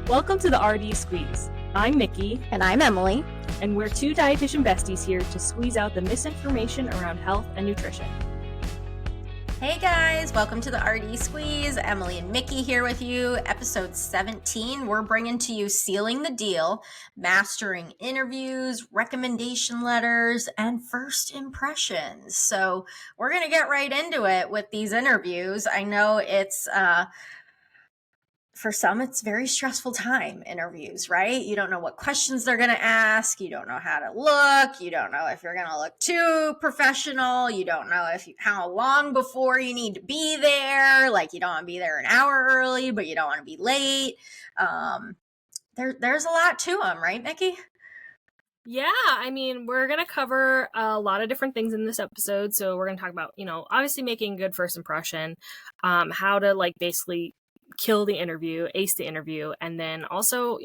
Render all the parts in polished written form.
Welcome to the RD Squeeze. I'm Micki. And I'm Emily. And we're two dietitian besties here to squeeze out the misinformation around health and nutrition. Hey guys, welcome to the RD Squeeze. Emily and Micki here with you. Episode 17, we're bringing to you Sealing the Deal, Mastering Interviews, Recommendation Letters, and First Impressions. So we're going to get right into it with these interviews. I know it's for some, it's very stressful time, interviews, right? You don't know what questions they're going to ask. You don't know how to look. You don't know if you're going to look too professional. You don't know how long before you need to be there. Like, you don't want to be there an hour early, but you don't want to be late. There's a lot to them, right, Micki? Yeah, I mean, we're going to cover a lot of different things in this episode. So we're going to talk about, obviously making a good first impression, how to basically kill the interview, ace the interview, and then also,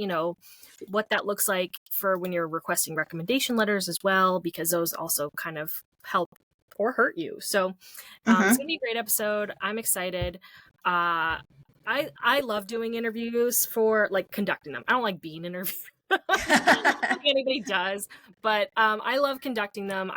what that looks like for when you're requesting recommendation letters as well, because those also kind of help or hurt you. So it's going to be a great episode. I'm excited. I love doing interviews for conducting them. I don't like being interviewed. I don't think anybody does, but I love conducting them.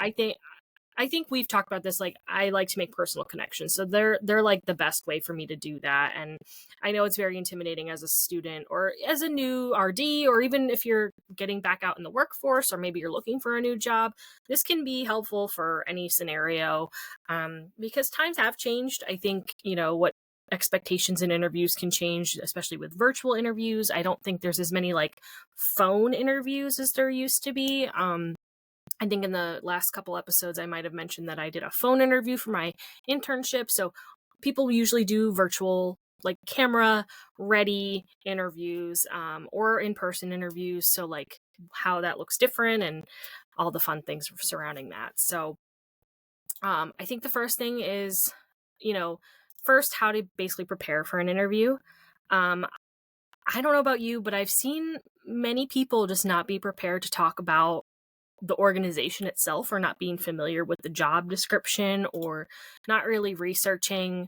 I think we've talked about this. I like to make personal connections. So they're the best way for me to do that. And I know it's very intimidating as a student or as a new RD, or even if you're getting back out in the workforce, or maybe you're looking for a new job. This can be helpful for any scenario because times have changed. I think, what expectations in interviews can change, especially with virtual interviews. I don't think there's as many phone interviews as there used to be. I think in the last couple episodes, I might have mentioned that I did a phone interview for my internship. So people usually do virtual, camera ready interviews, or in-person interviews. So how that looks different and all the fun things surrounding that. So I think the first thing is, first, how to basically prepare for an interview. I don't know about you, but I've seen many people just not be prepared to talk about the organization itself, or not being familiar with the job description, or not really researching,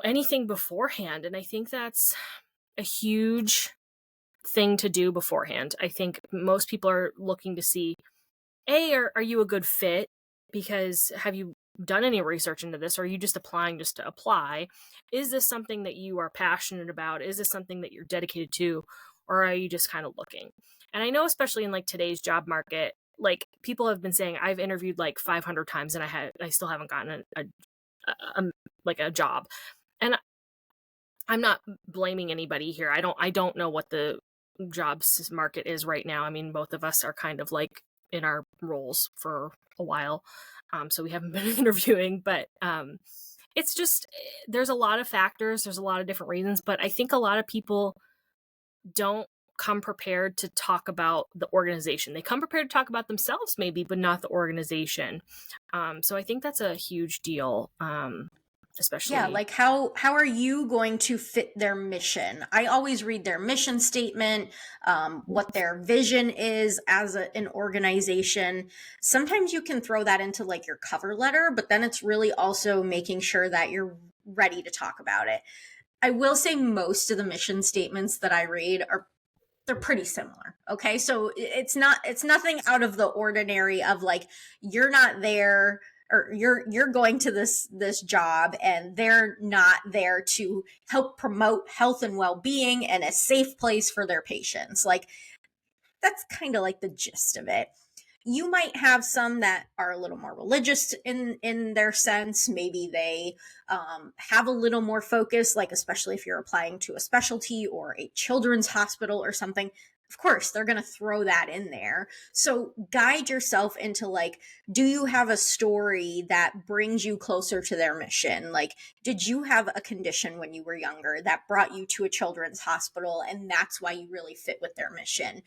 anything beforehand. And I think that's a huge thing to do beforehand. I think most people are looking to see, are you a good fit? Because have you done any research into this? Or are you just applying just to apply? Is this something that you are passionate about? Is this something that you're dedicated to? Or are you just kind of looking? And I know, especially in today's job market, people have been saying, I've interviewed 500 times and I still haven't gotten a job. And I'm not blaming anybody here. I don't know what the jobs market is right now. I mean, both of us are kind of in our roles for a while. So we haven't been interviewing, but it's just, there's a lot of factors. There's a lot of different reasons, but I think a lot of people don't come prepared to talk about the organization. They come prepared to talk about themselves maybe, but not the organization. So I think that's a huge deal. Especially. Yeah, how are you going to fit their mission? I always read their mission statement, what their vision is as an organization. Sometimes you can throw that into your cover letter, but then it's really also making sure that you're ready to talk about it. I will say most of the mission statements that I read they're pretty similar. Okay. So it's nothing out of the ordinary of you're not there, or you're going to this job and they're not there to help promote health and well-being and a safe place for their patients. That's kind of the gist of it. You might have some that are a little more religious in their sense. Maybe they have a little more focus, especially if you're applying to a specialty or a children's hospital or something. Of course, they're going to throw that in there. So guide yourself into do you have a story that brings you closer to their mission? Did you have a condition when you were younger that brought you to a children's hospital and that's why you really fit with their mission?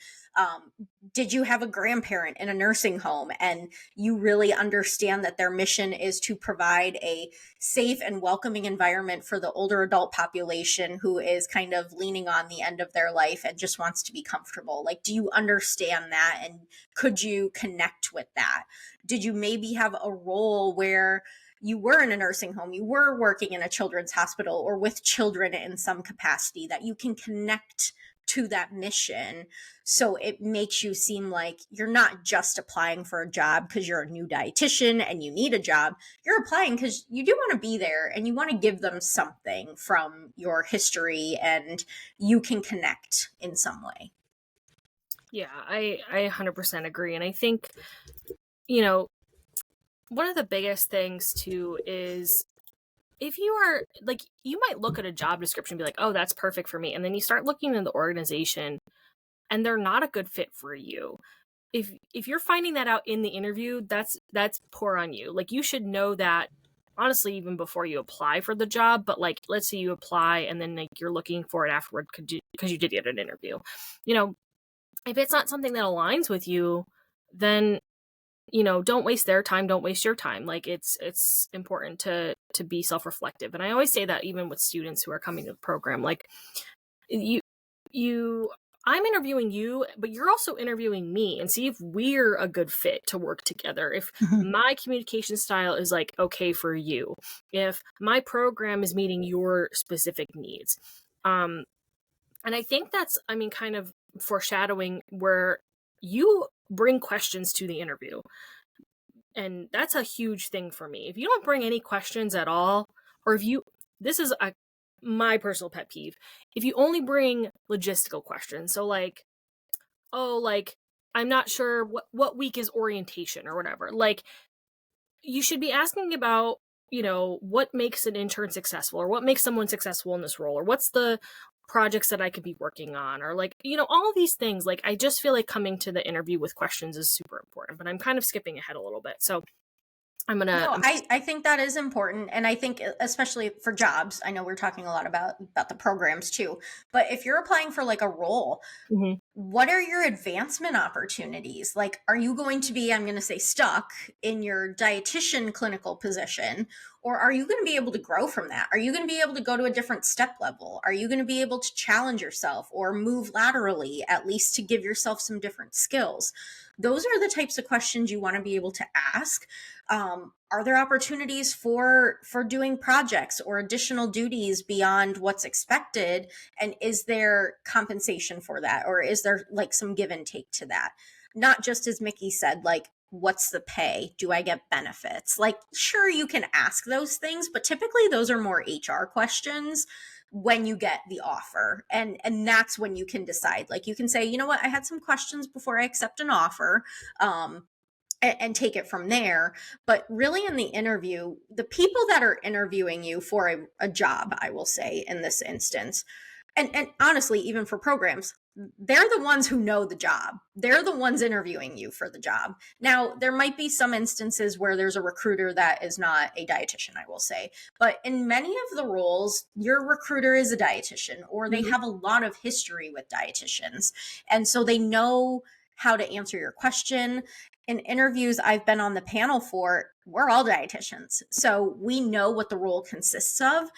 Did you have a grandparent in a nursing home and you really understand that their mission is to provide a safe and welcoming environment for the older adult population who is kind of leaning on the end of their life and just wants to be comfortable? Do you understand that? And could you connect with that? Did you maybe have a role where you were in a nursing home, you were working in a children's hospital or with children in some capacity that you can connect to that mission. So it makes you seem like you're not just applying for a job because you're a new dietitian and you need a job. You're applying because you do want to be there and you want to give them something from your history and you can connect in some way. Yeah, I 100% agree. And I think, you know, one of the biggest things too is if you are like, you might look at a job description and be like, oh, that's perfect for me. And then you start looking in the organization and they're not a good fit for you. If you're finding that out in the interview, that's poor on you. Like, you should know that honestly even before you apply for the job. But like, let's say you apply and then like you're looking for it afterward because you did get an interview. You know, if it's not something that aligns with you, then don't waste their time, don't waste your time. Like, it's important to be self-reflective. And I always say that even with students who are coming to the program, like, you I'm interviewing you, but you're also interviewing me, and see if we're a good fit to work together. If my communication style is like okay for you, if my program is meeting your specific needs. And I think that's, kind of foreshadowing where you bring questions to the interview. And that's a huge thing for me. If you don't bring any questions at all, or if you, this is my personal pet peeve, if you only bring logistical questions. So like, oh, like, I'm not sure what week is orientation or whatever. Like, you should be asking about, what makes an intern successful, or what makes someone successful in this role, or what's the projects that I could be working on, or like, all these things. Like, I just feel like coming to the interview with questions is super important, but I'm kind of skipping ahead a little bit. So No, I think that is important. And I think especially for jobs, I know we're talking a lot about the programs too, but if you're applying for like a role, Mhm. what are your advancement opportunities? Like, are you going to be, I'm going to say, stuck in your dietitian clinical position? Or are you going to be able to grow from that? Are you going to be able to go to a different step level? Are you going to be able to challenge yourself or move laterally, at least to give yourself some different skills? Those are the types of questions you want to be able to ask. Are there opportunities for doing projects or additional duties beyond what's expected? And is there compensation for that? Or is there like some give and take to that? Not just as Micki said, like, what's the pay? Do I get benefits? Like, sure, you can ask those things, but typically those are more HR questions when you get the offer. And that's when you can decide. Like, you can say, you know what, I had some questions before I accept an offer. And take it from there. But really, in the interview, the people that are interviewing you for a job, I will say in this instance, and honestly, even for programs, they're the ones who know the job. They're the ones interviewing you for the job. Now, there might be some instances where there's a recruiter that is not a dietitian, I will say. But in many of the roles, your recruiter is a dietitian, or they have a lot of history with dietitians. And so they know how to answer your question. In interviews I've been on the panel for, we're all dietitians. So we know what the role consists of.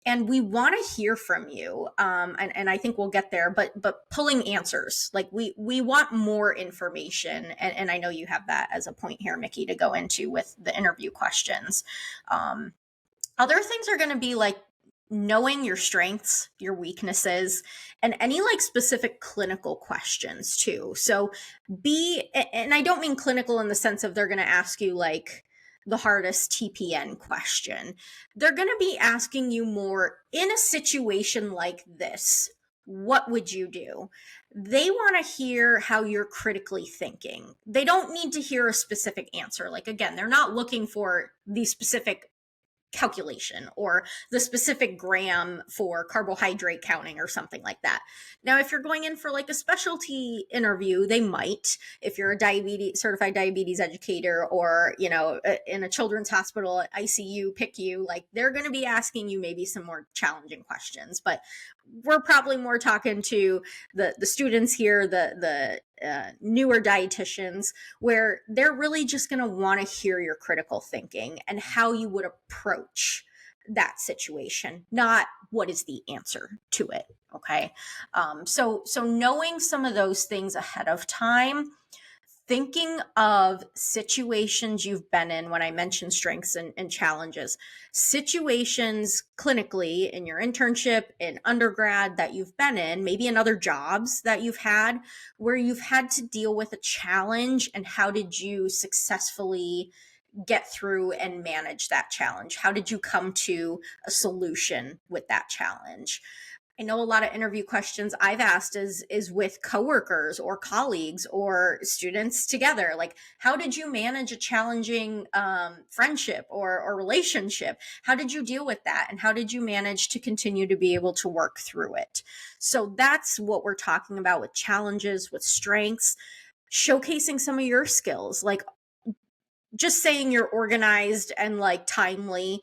And we want to hear from you. And I think we'll get there, but pulling answers, like we want more information. And I know you have that as a point here, Micki, to go into with the interview questions. Other things are going to be like knowing your strengths, your weaknesses, and any like specific clinical questions too. So and I don't mean clinical in the sense of they're going to ask you like the hardest TPN question. They're going to be asking you more in a situation like this. What would you do? They want to hear how you're critically thinking. They don't need to hear a specific answer. Like, again, they're not looking for the specific calculation or the specific gram for carbohydrate counting or something like that. Now, if you're going in for like a specialty interview, they might, if you're a certified diabetes educator, or, in a children's hospital, ICU, PICU, like they're going to be asking you maybe some more challenging questions. But we're probably more talking to the students here, the newer dietitians, where they're really just going to want to hear your critical thinking and how you would approach that situation, not what is the answer to it. Okay. So knowing some of those things ahead of time, thinking of situations you've been in when I mentioned strengths and challenges, situations clinically in your internship, in undergrad that you've been in, maybe in other jobs that you've had, where you've had to deal with a challenge, and how did you successfully get through and manage that challenge? How did you come to a solution with that challenge? I know a lot of interview questions I've asked is with coworkers or colleagues or students together. Like, how did you manage a challenging friendship or relationship? How did you deal with that? And how did you manage to continue to be able to work through it? So that's what we're talking about with challenges, with strengths, showcasing some of your skills. Like, just saying you're organized and like timely,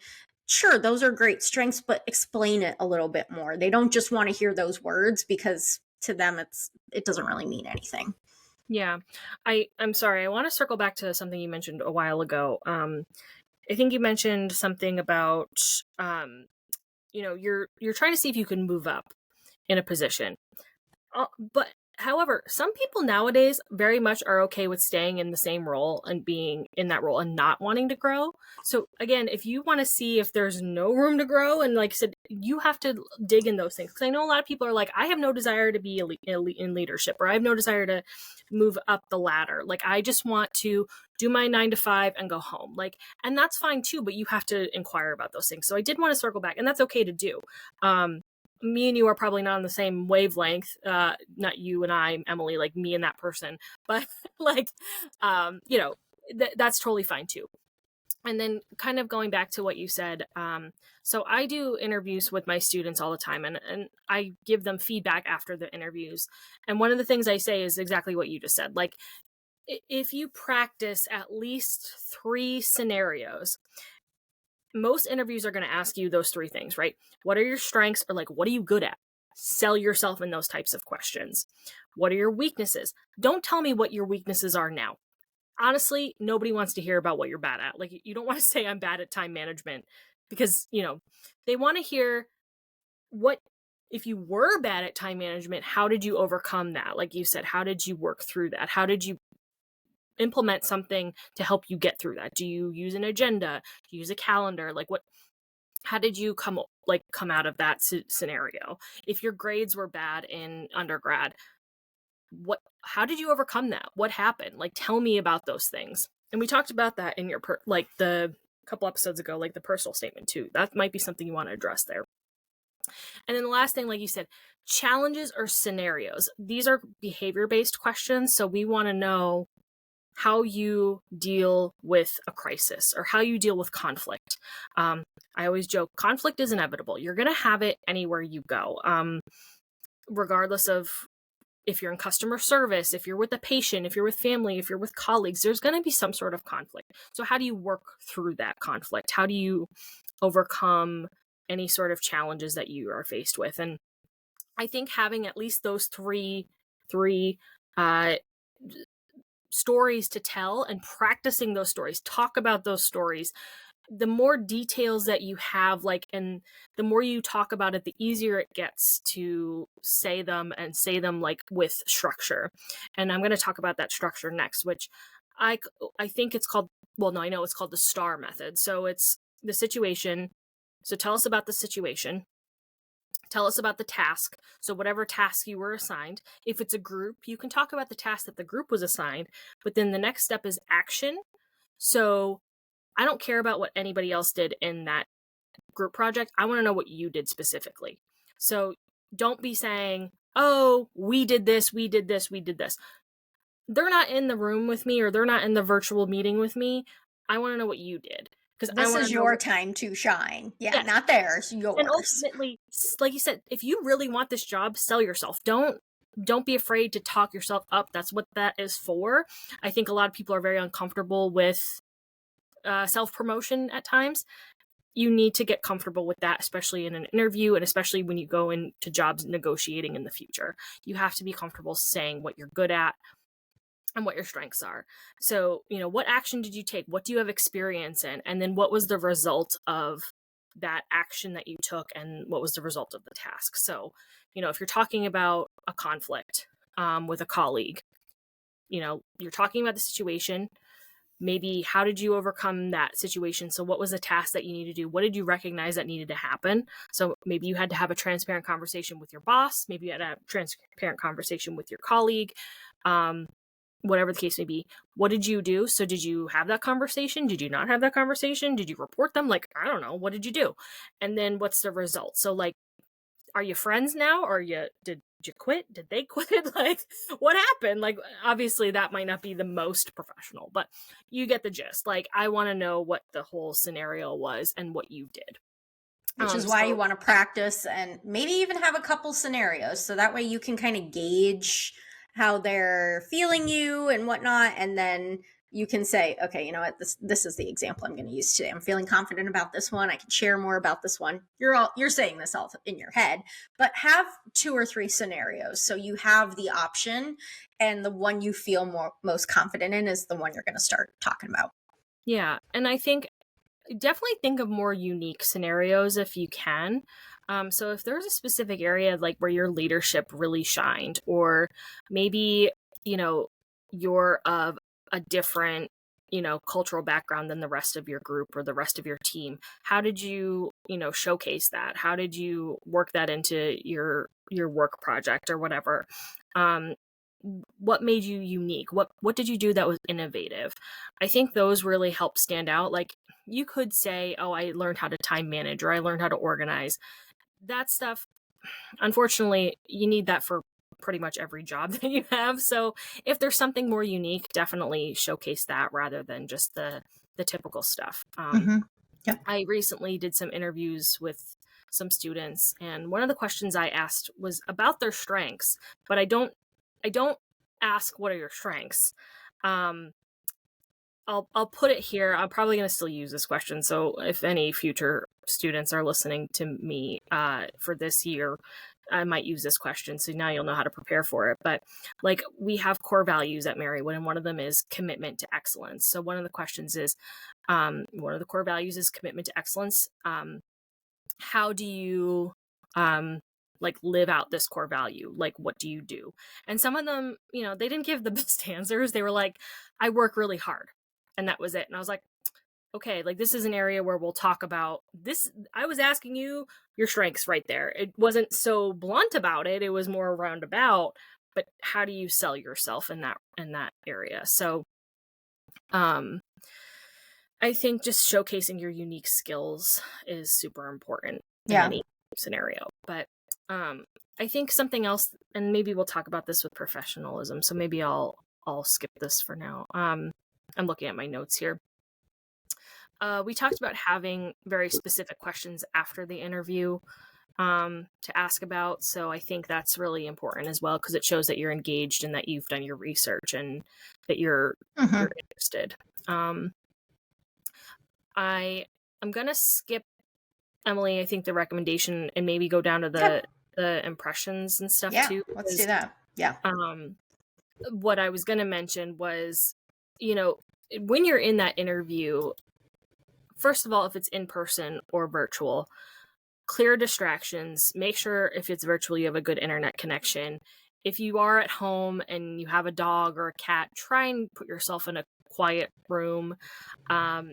sure, those are great strengths, but explain it a little bit more. They don't just want to hear those words, because to them it doesn't really mean anything. Yeah. I'm sorry. I want to circle back to something you mentioned a while ago. I think you mentioned something about you're trying to see if you can move up in a position. But however, some people nowadays very much are okay with staying in the same role and being in that role and not wanting to grow. So again, if you want to see if there's no room to grow, and like I said, you have to dig in those things. Because I know a lot of people are like, I have no desire to be in leadership, or I have no desire to move up the ladder. Like, I just want to do my 9 to 5 and go home. Like, and that's fine too, but you have to inquire about those things. So I did want to circle back, and that's okay to do. Me and you are probably not on the same wavelength. Not you and I, Emily, like me and that person, but like, that's totally fine too. And then kind of going back to what you said, so I do interviews with my students all the time, and I give them feedback after the interviews. And one of the things I say is exactly what you just said. Like, if you practice at least 3 scenarios, most interviews are going to ask you those 3 things, right? What are your strengths, or like, what are you good at? Sell yourself in those types of questions. What are your weaknesses? Don't tell me what your weaknesses are now. Honestly, nobody wants to hear about what you're bad at. Like, you don't want to say I'm bad at time management, because, they want to hear what, if you were bad at time management, how did you overcome that? Like you said, how did you work through that? How did you implement something to help you get through that? Do you use an agenda? Do you use a calendar? Like, how did you come out of that scenario? If your grades were bad in undergrad, how did you overcome that? What happened? Like, tell me about those things. And we talked about that in your the couple episodes ago, like the personal statement too. That might be something you want to address there. And then the last thing, like you said, challenges or scenarios. These are behavior-based questions, so we want to know how you deal with a crisis, or how you deal with conflict. I always joke, conflict is inevitable. You're going to have it anywhere you go, regardless of if you're in customer service, if you're with a patient, if you're with family, if you're with colleagues, there's going to be some sort of conflict. So how do you work through that conflict? How do you overcome any sort of challenges that you are faced with? And I think having at least those three stories to tell, and practicing those stories, talk about those stories, the more details that you have, and the more you talk about it, the easier it gets to say them, and say them like with structure. And I'm going to talk about that structure next, which I think it's called, well, no, I know it's called the STAR method. So it's the situation. So tell us about the situation. Tell us about the task. So whatever task you were assigned. If it's a group, you can talk about the task that the group was assigned, but then the next step is action. So I don't care about what anybody else did in that group project. I want to know what you did specifically. So don't be saying, oh, we did this, we did this, we did this. They're not in the room with me, or they're not in the virtual meeting with me. I want to know what you did. Because this is your time to shine. Yeah, yes. Not theirs, yours. And ultimately, like you said, if you really want this job, sell yourself. Don't be afraid to talk yourself up. That's what that is for. I think a lot of people are very uncomfortable with self-promotion at times. You need to get comfortable with that, especially in an interview, and especially when you go into jobs negotiating in the future. You have to be comfortable saying what you're good at and what your strengths are. So, what action did you take? What do you have experience in? And then what was the result of that action that you took, and what was the result of the task? So, if you're talking about a conflict with a colleague, you're talking about the situation. Maybe how did you overcome that situation? So what was the task that you need to do? What did you recognize that needed to happen? So maybe you had to have a transparent conversation with your boss. Maybe you had a transparent conversation with your colleague. Whatever the case may be. What did you do? So did you have that conversation? Did you not have that conversation? Did you report them? Like, I don't know. What did you do? And then what's the result? So like, are you friends now? Or did you quit? Did they quit? Like, what happened? Like, obviously that might not be the most professional, but you get the gist. Like, I want to know what the whole scenario was and what you did. Which is why you want to practice and maybe even have a couple scenarios. So that way you can kind of gauge how they're feeling you and whatnot. And then you can say, okay, you know what, this is the example I'm going to use today. I'm feeling confident about this one. I can share more about this one. You're saying this all in your head, but have 2 or 3 scenarios. So you have the option, and the one you feel most confident in is the one you're going to start talking about. Yeah. And I think definitely think of more unique scenarios if you can. So if there's a specific area like where your leadership really shined, or maybe, you're of a different, cultural background than the rest of your group or the rest of your team, how did you, showcase that? How did you work that into your work project or whatever? What made you unique? What did you do that was innovative? I think those really help stand out. Like, you could say, oh, I learned how to time manage, or I learned how to organize. That stuff, unfortunately, you need that for pretty much every job that you have. So if there's something more unique, definitely showcase that rather than just the typical stuff. Yeah. I recently did some interviews with some students, and one of the questions I asked was about their strengths, but I don't ask what are your strengths. I'll put it here. I'm probably going to still use this question. So if any future students are listening to me for this year, I might use this question. So now you'll know how to prepare for it. But like, we have core values at Marywood, and one of them is commitment to excellence. So one of the questions is, one of the core values is commitment to excellence. How do you like live out this core value? Like, what do you do? And some of them, they didn't give the best answers. They were like, I work really hard. And that was it. And I was like, okay, like, this is an area where we'll talk about this. I was asking you your strengths right there. It wasn't so blunt about it. It was more roundabout, but how do you sell yourself in that area? So, I think just showcasing your unique skills is super important in any scenario. But I think something else, and maybe we'll talk about this with professionalism, so maybe I'll skip this for now. I'm looking at my notes here. We talked about having very specific questions after the interview to ask about. So I think that's really important as well, because it shows that you're engaged and that you've done your research and that you're interested. I'm going to skip, Emily, I think, the recommendation, and maybe go down to the impressions and stuff too. Let's do that. Yeah. What I was going to mention was, when you're in that interview, first of all, if it's in person or virtual, clear distractions. Make sure if it's virtual, you have a good internet connection. If you are at home and you have a dog or a cat, try and put yourself in a quiet room. I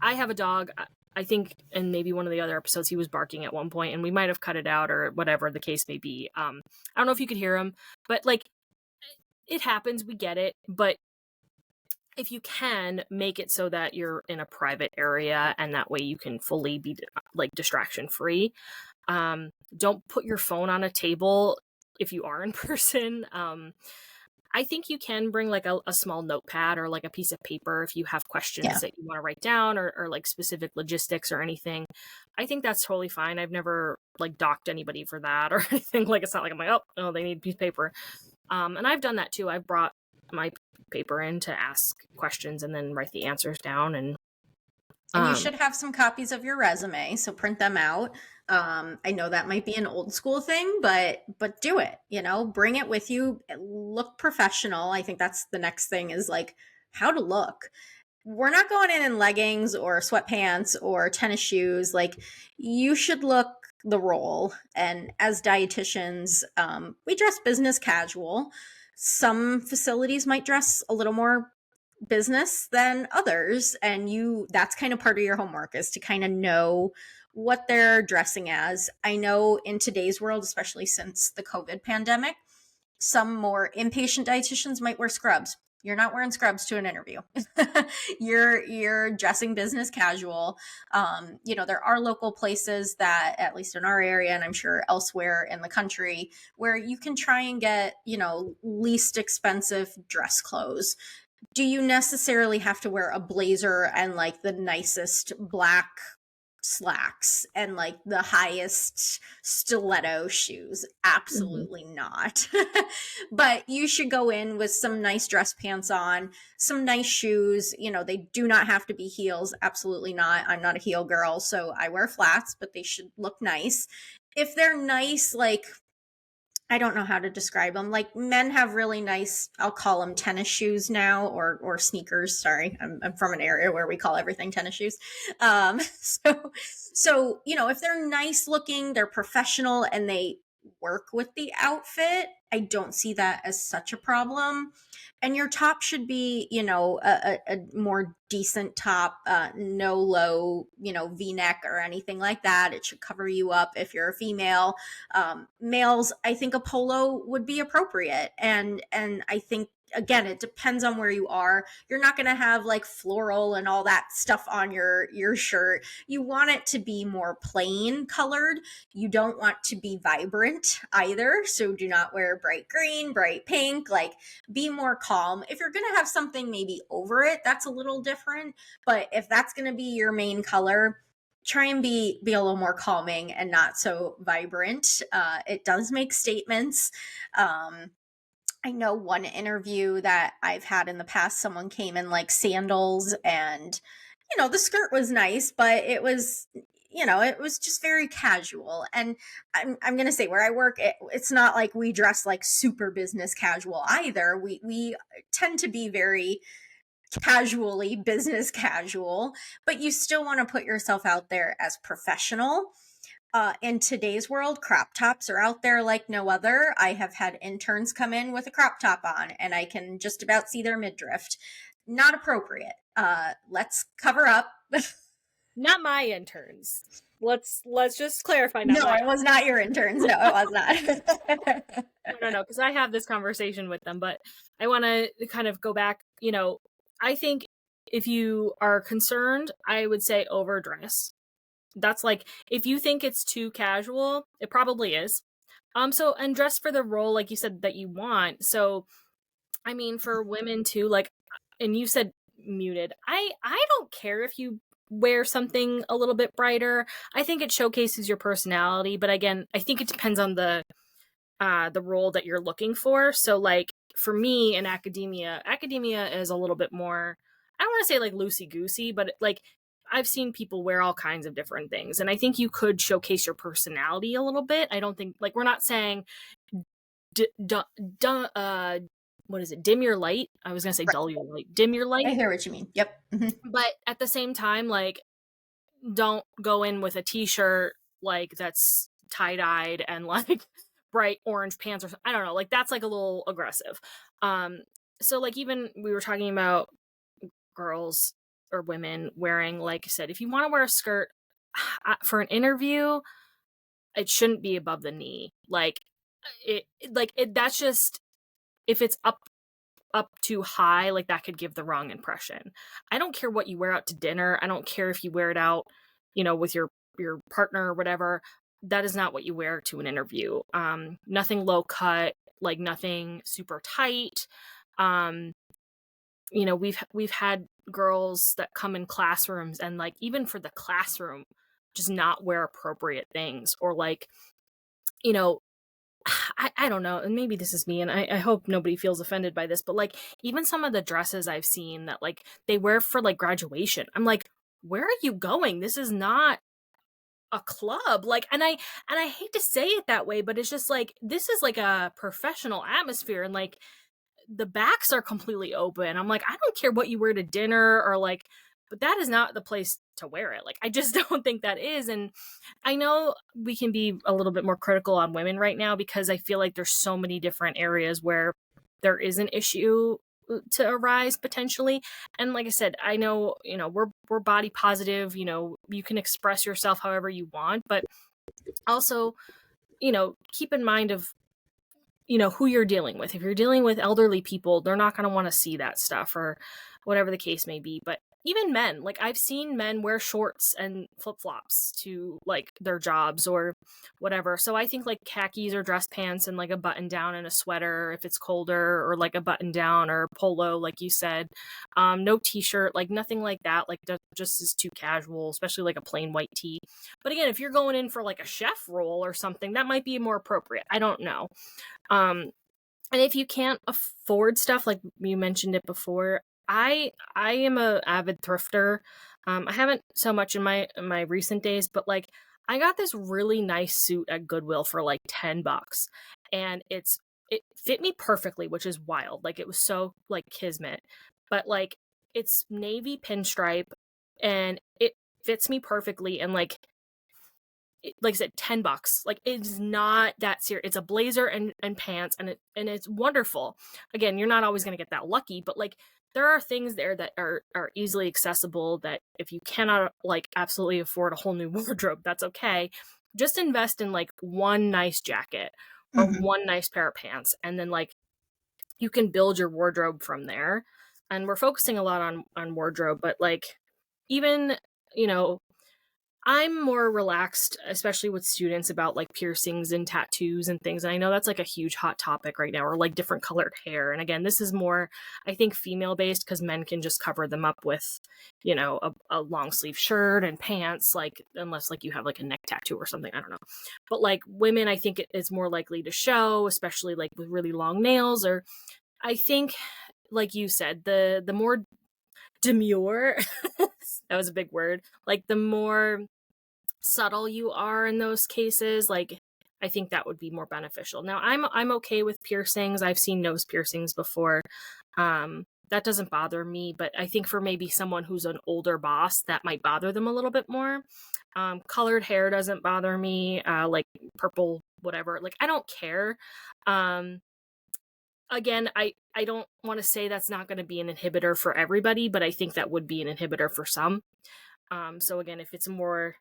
have a dog. I think in maybe one of the other episodes, he was barking at one point, and we might have cut it out or whatever the case may be. I don't know if you could hear him, but like, it happens. We get it. But if you can, make it so that you're in a private area, and that way you can fully be like distraction free. Don't put your phone on a table if you are in person. I think you can bring like a small notepad or like a piece of paper if you have questions that you want to write down, or like specific logistics or anything. I think that's totally fine. I've never like docked anybody for that or anything. Like, it's not like I'm like, oh, they need a piece of paper. And I've done that too. I've brought my paper in to ask questions and then write the answers down. And you should have some copies of your resume, so print them out. I know that might be an old school thing, but do it, bring it with you. Look professional. I think that's the next thing, is like how to look. We're not going in leggings or sweatpants or tennis shoes. Like, you should look the role. And as dietitians, we dress business casual. Some facilities might dress a little more business than others, and that's kind of part of your homework, is to kind of know what they're dressing as. I know in today's world, especially since the COVID pandemic, some more inpatient dietitians might wear scrubs. You're not wearing scrubs to an interview. You're dressing business casual. There are local places that, at least in our area, and I'm sure elsewhere in the country, where you can try and get, least expensive dress clothes. Do you necessarily have to wear a blazer and like the nicest black slacks and like the highest stiletto shoes? Absolutely not. But you should go in with some nice dress pants on, some nice shoes. They do not have to be heels. Absolutely not. I'm not a heel girl, so I wear flats, but they should look nice. If they're nice, like, I don't know how to describe them. Like, men have really nice, I'll call them tennis shoes now, or sneakers. Sorry, I'm from an area where we call everything tennis shoes. So if they're nice looking, they're professional, and they work with the outfit, I don't see that as such a problem. And your top should be, a more decent top, no low, V-neck or anything like that. It should cover you up if you're a female. Males, I think a polo would be appropriate. And I think, again, it depends on where you are. You're not going to have like floral and all that stuff on your shirt. You want it to be more plain colored. You don't want to be vibrant either. So do not wear bright green, bright pink. Like, be more calm. If you're going to have something maybe over it, that's a little different. But if that's going to be your main color, try and be a little more calming and not so vibrant. It does make statements. I know one interview that I've had in the past, someone came in like sandals, and the skirt was nice, but it was just very casual. And I'm going to say, where I work, it's not like we dress like super business casual either. We tend to be very casually business casual, but you still want to put yourself out there as professional. In today's world, crop tops are out there like no other. I have had interns come in with a crop top on, and I can just about see their midriff. Not appropriate. Let's cover up. Not my interns. Let's just clarify. No, it was not your interns. No, it was not. No, because I have this conversation with them, but I want to kind of go back. I think if you are concerned, I would say overdress. That's like, if you think it's too casual, it probably is. So, and dress for the role, like you said, that you want. So, I mean, for women too, like, and you said muted. I don't care if you wear something a little bit brighter. I think it showcases your personality, but again, I think it depends on the role that you're looking for. So, like, for me in academia is a little bit more, I don't want to say like loosey-goosey, but like, I've seen people wear all kinds of different things, and I think you could showcase your personality a little bit. I don't think, like, we're not saying what is it, dim your light? I was gonna say dull your light. Dim your light. I hear what you mean. Yep. Mm-hmm. But at the same time, like, don't go in with a t-shirt like that's tie-dyed and like bright orange pants, or I don't know, like, that's like a little aggressive. So like, even we were talking about girls or women wearing, like I said, if you want to wear a skirt for an interview, it shouldn't be above the knee. Like, that's just, if it's up too high, like, that could give the wrong impression. I don't care what you wear out to dinner. I don't care if you wear it out, with your partner or whatever. That is not what you wear to an interview. Nothing low cut, like nothing super tight. We've had girls that come in classrooms and, like, even for the classroom, just not wear appropriate things, or like, I don't know, and maybe this is me, and I hope nobody feels offended by this, but like, even some of the dresses I've seen that like they wear for like graduation, I'm like, where are you going? This is not a club. Like, and I hate to say it that way, but it's just like, this is like a professional atmosphere, and like, the backs are completely open. I'm like, I don't care what you wear to dinner, or like, but that is not the place to wear it. Like, I just don't think that is. And I know we can be a little bit more critical on women right now, because I feel like there's so many different areas where there is an issue to arise potentially. And like I said, I know, we're body positive, you can express yourself however you want, but also, keep in mind of, who you're dealing with. If you're dealing with elderly people, they're not going to want to see that stuff or whatever the case may be. But even men, like I've seen men wear shorts and flip-flops to like their jobs or whatever. So I think like khakis or dress pants and like a button down and a sweater if it's colder, or like a button down or polo, like you said. No t-shirt, like nothing like that. Like that just is too casual, especially like a plain white tee. But again, if you're going in for like a chef role or something, that might be more appropriate. I don't know. And if you can't afford stuff, like you mentioned it before, I am a avid thrifter. I haven't so much in my recent days, but like I got this really nice suit at Goodwill for like $10, and it fit me perfectly, which is wild. Like it was so like kismet, but like it's navy pinstripe, and it fits me perfectly, and like I said, $10. Like it's not that serious. It's a blazer and pants, and it's wonderful. Again, you're not always going to get that lucky, but like there are things there that are easily accessible, that if you cannot like absolutely afford a whole new wardrobe, that's okay. Just invest in like one nice jacket or one nice pair of pants, and then like you can build your wardrobe from there. And we're focusing a lot on wardrobe, but like even, you know, I'm more relaxed, especially with students, about like piercings and tattoos and things. And I know that's like a huge hot topic right now, or like different colored hair. And again, this is more, I think, female based, because men can just cover them up with, a long sleeve shirt and pants, like unless like you have like a neck tattoo or something. I don't know. But like women, I think it is more likely to show, especially like with really long nails. Or I think, like you said, the more demure, that was a big word, like the more subtle you are in those cases, like I think that would be more beneficial. Now I'm okay with piercings. I've seen nose piercings before. That doesn't bother me, but I think for maybe someone who's an older boss, that might bother them a little bit more. Colored hair doesn't bother me, like purple, whatever. Like I don't care. Again, I don't want to say that's not going to be an inhibitor for everybody, but I think that would be an inhibitor for some. So again, if it's a more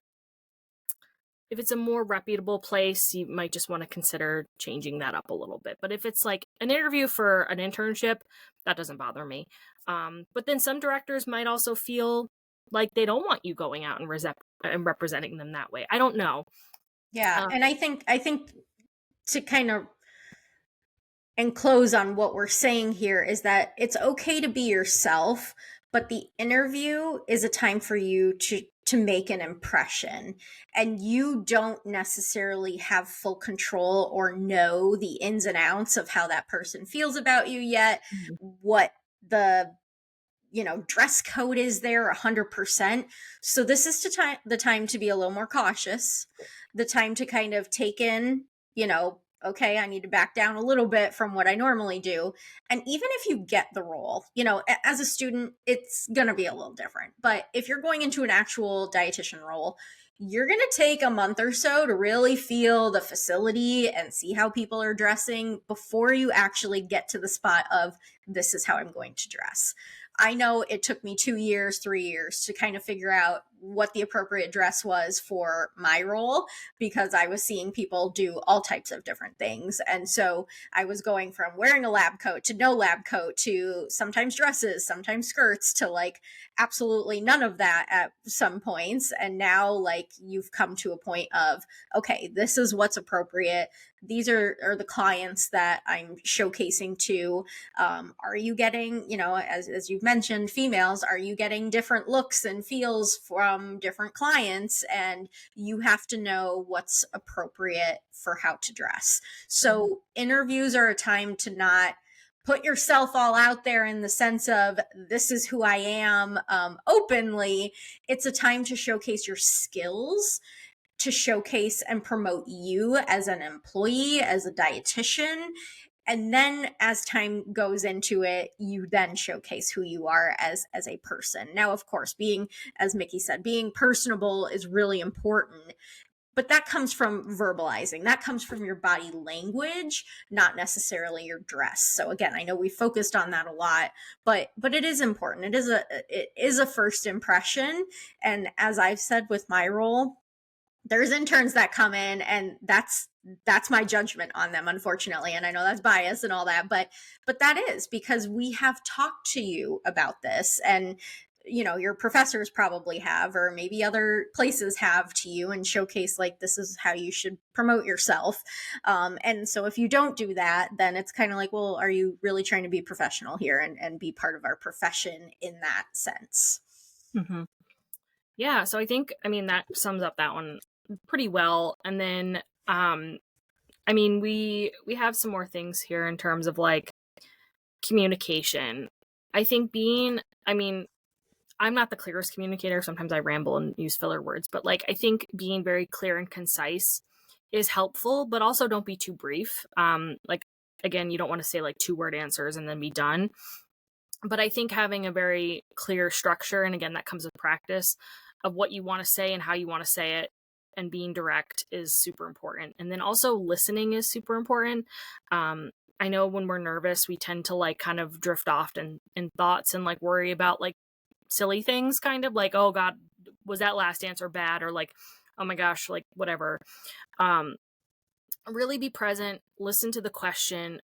reputable place, you might just want to consider changing that up a little bit. But if it's like an interview for an internship, that doesn't bother me. But then some directors might also feel like they don't want you going out and representing them that way. I don't know. Yeah, and I think to kind of and close on what we're saying here is that it's okay to be yourself, but the interview is a time for you to make an impression, and you don't necessarily have full control or know the ins and outs of how that person feels about you yet, what the dress code is there 100%. So this is the time to be a little more cautious, the time to kind of take in, okay, I need to back down a little bit from what I normally do. And even if you get the role, as a student, it's going to be a little different. But if you're going into an actual dietitian role, you're going to take a month or so to really feel the facility and see how people are dressing before you actually get to the spot of, this is how I'm going to dress. I know it took me 2 years, 3 years to kind of figure out what the appropriate dress was for my role, because I was seeing people do all types of different things. And so I was going from wearing a lab coat to no lab coat to sometimes dresses, sometimes skirts, to like absolutely none of that at some points. And now like you've come to a point of, okay, this is what's appropriate. These are the clients that I'm showcasing to. Are you getting, as you've mentioned, females, are you getting different looks and feels from different clients? And you have to know what's appropriate for how to dress. So interviews are a time to not put yourself all out there in the sense of, this is who I am, openly. It's a time to showcase your skills, to showcase and promote you as an employee, as a dietitian. And then as time goes into it, you then showcase who you are as a person. Now, of course, as Micki said, being personable is really important, But that comes from verbalizing. That comes from your body language, not necessarily your dress. So again, I know we focused on that a lot, but it is important. It is a first impression. And as I've said with my role, there's interns that come in, and that's my judgment on them, unfortunately. And I know that's bias and all that, but that is because we have talked to you about this, and your professors probably have, or maybe other places have to you, and showcase like, this is how you should promote yourself. And so if you don't do that, then it's kind of like, well, are you really trying to be professional here and be part of our profession in that sense? Mm-hmm. Yeah, so I mean, that sums up that one pretty well. And then, I mean, we have some more things here in terms of like communication. I think I mean, I'm not the clearest communicator. Sometimes I ramble and use filler words, but like, I think being very clear and concise is helpful, but also don't be too brief. Like, again, you don't want to say like 2-word answers and then be done. But I think having a very clear structure, and again, that comes with practice, of what you want to say and how you want to say it, and being direct is super important. And then also listening is super important. I know when we're nervous, we tend to like kind of drift off in thoughts and like worry about like silly things, kind of like, oh God, was that last answer bad? Or like, oh my gosh, like whatever. Really be present, listen to the question.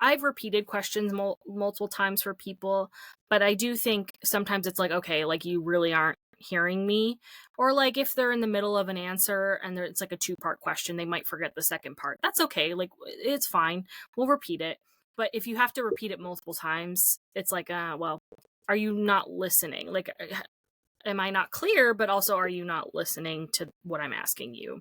I've repeated questions multiple times for people, but I do think sometimes it's like, okay, like you really aren't hearing me. Or like if they're in the middle of an answer and it's like a 2-part question, they might forget the second part. That's okay. Like, it's fine. We'll repeat it. But if you have to repeat it multiple times, it's like, well, are you not listening? Like, am I not clear? But also, are you not listening to what I'm asking you?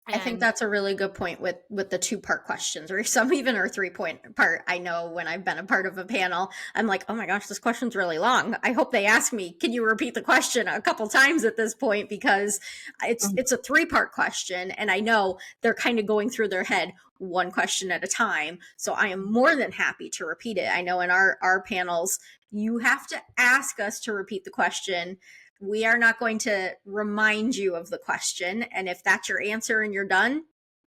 I think And that's a really good point with the 2-part questions, or some even or 3-point part. I know when I've been a part of a panel, I'm like, oh my gosh, this question's really long. I hope they ask me, can you repeat the question a couple times at this point? Because it's a 3-part question, and I know they're kind of going through their head one question at a time. So I am more than happy to repeat it. I know in our panels, you have to ask us to repeat the question. We are not going to remind you of the question. And if that's your answer and you're done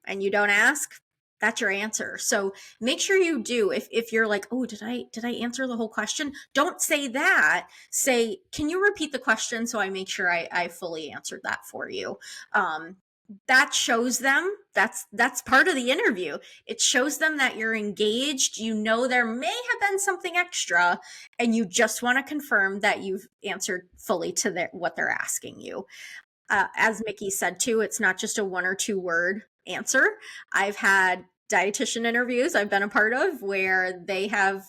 and you don't ask, that's your answer. So make sure you do. If you're like, oh, did I answer the whole question? Don't say that. Say, can you repeat the question so I make sure I fully answered that for you? That shows them that's part of the interview. It shows them that you're engaged. There may have been something extra, and you just want to confirm that you've answered fully to what they're asking you. As Micki said too, it's not just a 1 or 2 word answer. I've had dietitian interviews I've been a part of where they have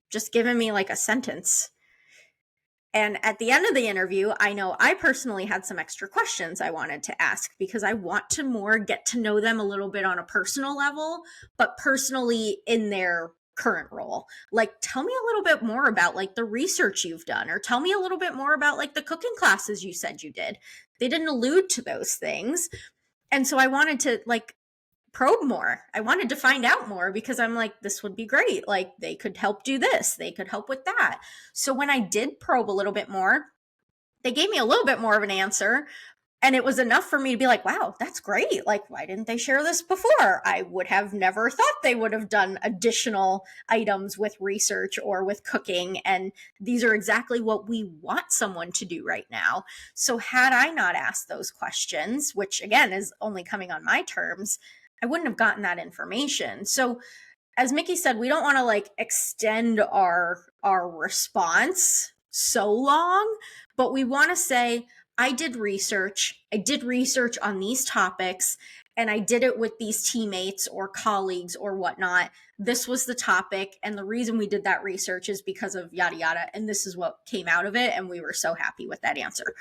just given me like a sentence. And at the end of the interview, I know I personally had some extra questions I wanted to ask, because I want to more get to know them a little bit on a personal level, but personally in their current role. Like, tell me a little bit more about like the research you've done, or tell me a little bit more about like the cooking classes you said you did. They didn't allude to those things. And so I wanted to like probe more. I wanted to find out more, because I'm like, this would be great. Like, they could help do this, they could help with that. So when I did probe a little bit more, they gave me a little bit more of an answer. And it was enough for me to be like, wow, that's great. Like, why didn't they share this before? I would have never thought they would have done additional items with research or with cooking. And these are exactly what we want someone to do right now. So had I not asked those questions, which again is only coming on my terms, I wouldn't have gotten that information. So as Micki said, we don't want to like extend our response so long, but we want to say, I did research on these topics, and I did it with these teammates or colleagues or whatnot. This was the topic, and the reason we did that research is because of yada yada, and this is what came out of it, and we were so happy with that answer.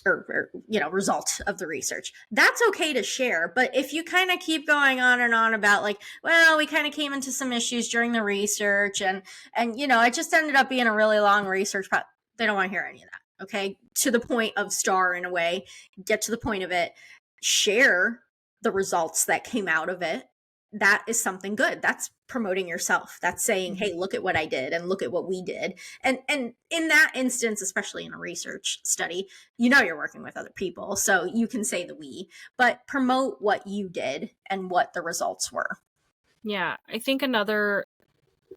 Or result of the research. That's okay to share. But if you kind of keep going on and on about like, well, we kind of came into some issues during the research, and it just ended up being a really long research, they don't want to hear any of that. Okay. To the point of STAR, in a way, get to the point of it, share the results that came out of it. that is something good. That's promoting yourself. That's saying, hey, look at what I did and look at what we did. And in that instance, especially in a research study, you're working with other people. So you can say the we, but promote what you did and what the results were. Yeah. I think another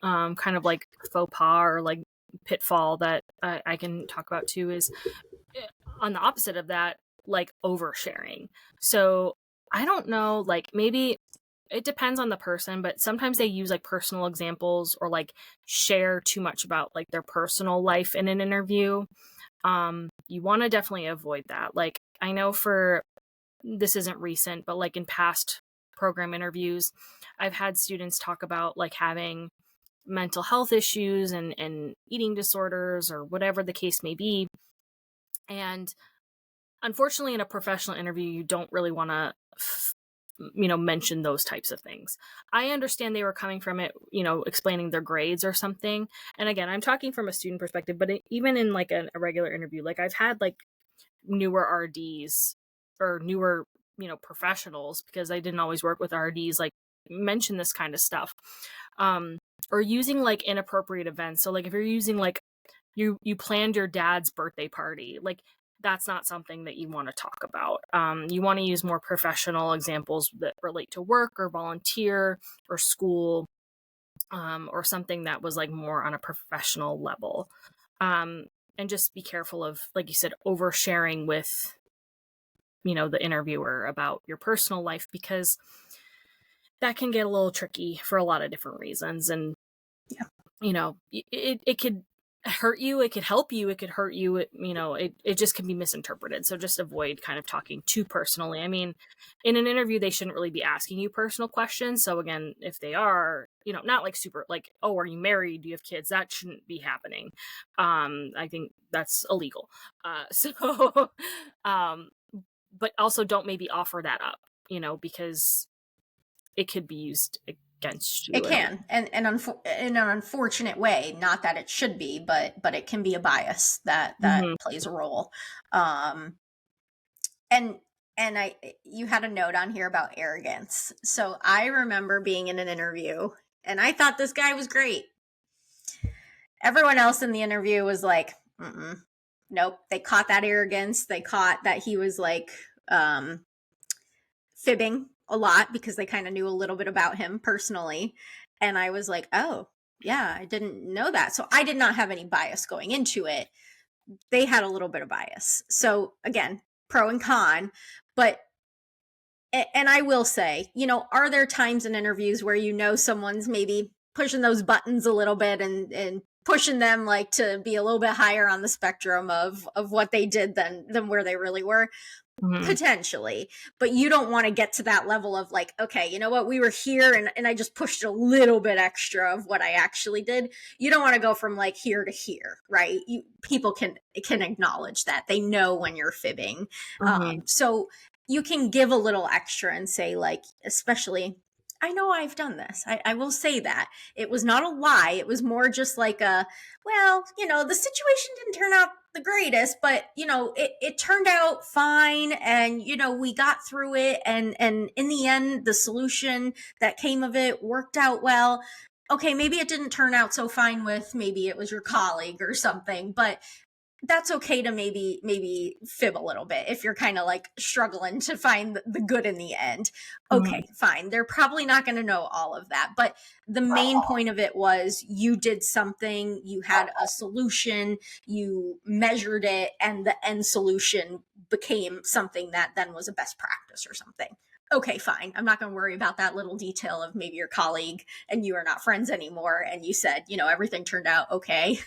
kind of like faux pas or like pitfall that I can talk about too is on the opposite of that, like oversharing. So I don't know, like maybe it depends on the person, but sometimes they use like personal examples or like share too much about like their personal life in an interview. You want to definitely avoid that. Like I know this isn't recent, but like in past program interviews, I've had students talk about like having mental health issues and eating disorders or whatever the case may be. And unfortunately, in a professional interview, you don't really want to, mention those types of things. I understand they were coming from it, explaining their grades or something. And again, I'm talking from a student perspective, but even in like a regular interview, like I've had like newer RDs or newer, professionals, because I didn't always work with RDs, like mention this kind of stuff. Or using like inappropriate events. So like if you're using like you planned your dad's birthday party, like that's not something that you want to talk about. You want to use more professional examples that relate to work or volunteer or school, or something that was like more on a professional level. And just be careful of, like you said, oversharing with, the interviewer about your personal life, because that can get a little tricky for a lot of different reasons. And, it could hurt you, it could help you, it could hurt you, it just can be misinterpreted. So just avoid kind of talking too personally. I mean, in an interview they shouldn't really be asking you personal questions. So again, if they are, not like super like, oh, are you married, do you have kids, that shouldn't be happening. I think that's illegal. So but also don't maybe offer that up, because it could be used against you. It can, and in an unfortunate way. Not that it should be, but it can be a bias that plays a role. And you had a note on here about arrogance. So I remember being in an interview, and I thought this guy was great. Everyone else in the interview was like, nope. They caught that arrogance. They caught that he was like fibbing a lot, because they kind of knew a little bit about him personally. And I was like, oh, yeah, I didn't know that. So I did not have any bias going into it. They had a little bit of bias. So again, pro and con. But, and I will say, are there times in interviews where someone's maybe pushing those buttons a little bit and pushing them like to be a little bit higher on the spectrum of what they did than where they really were? Potentially, but you don't want to get to that level of like, okay, you know what, we were here and I just pushed a little bit extra of what I actually did. You don't want to go from like here to here, right? People can acknowledge that. They know when you're fibbing. So you can give a little extra and say, like, especially, I know I've done this. I will say that. It was not a lie. It was more just like well, the situation didn't turn out the greatest, but, it turned out fine. And, we got through it. And in the end, the solution that came of it worked out well. Okay, maybe it didn't turn out so fine with, maybe it was your colleague or something, but that's okay to maybe fib a little bit if you're kind of like struggling to find the good in the end. Okay, fine. They're probably not going to know all of that, but the main point of it was you did something, you had a solution, you measured it, and the end solution became something that then was a best practice or something. Okay, fine. I'm not going to worry about that little detail of maybe your colleague and you are not friends anymore, and you said, everything turned out okay.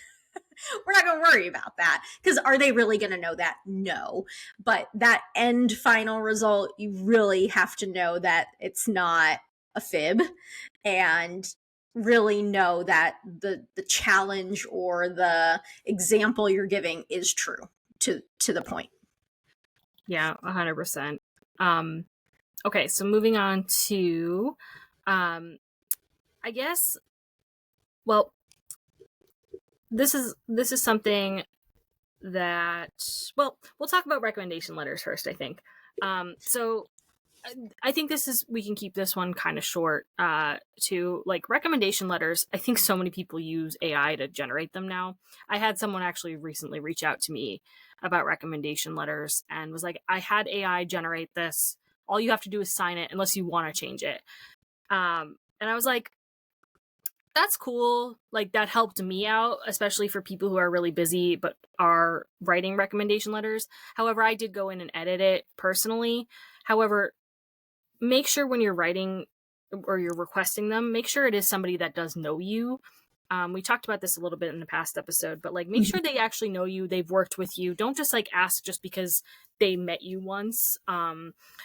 We're not going to worry about that, because are they really going to know that? No. But that end final result, you really have to know that it's not a fib, and really know that the challenge or the example you're giving is true to the point. Yeah, 100%. Okay, so moving on to, I guess, well, this is something that, well, we'll talk about recommendation letters first, I think. So I think we can keep this one kind of short, to like recommendation letters. I think so many people use AI to generate them now. I had someone actually recently reach out to me about recommendation letters and was like, I had AI generate this. All you have to do is sign it unless you want to change it. And I was like, that's cool. Like, that helped me out, especially for people who are really busy but are writing recommendation letters. However, I did go in and edit it personally. However, make sure when you're writing or you're requesting them, make sure it is somebody that does know you. We talked about this a little bit in the past episode, but like, make sure they actually know you, they've worked with you. Don't just like ask just because they met you once.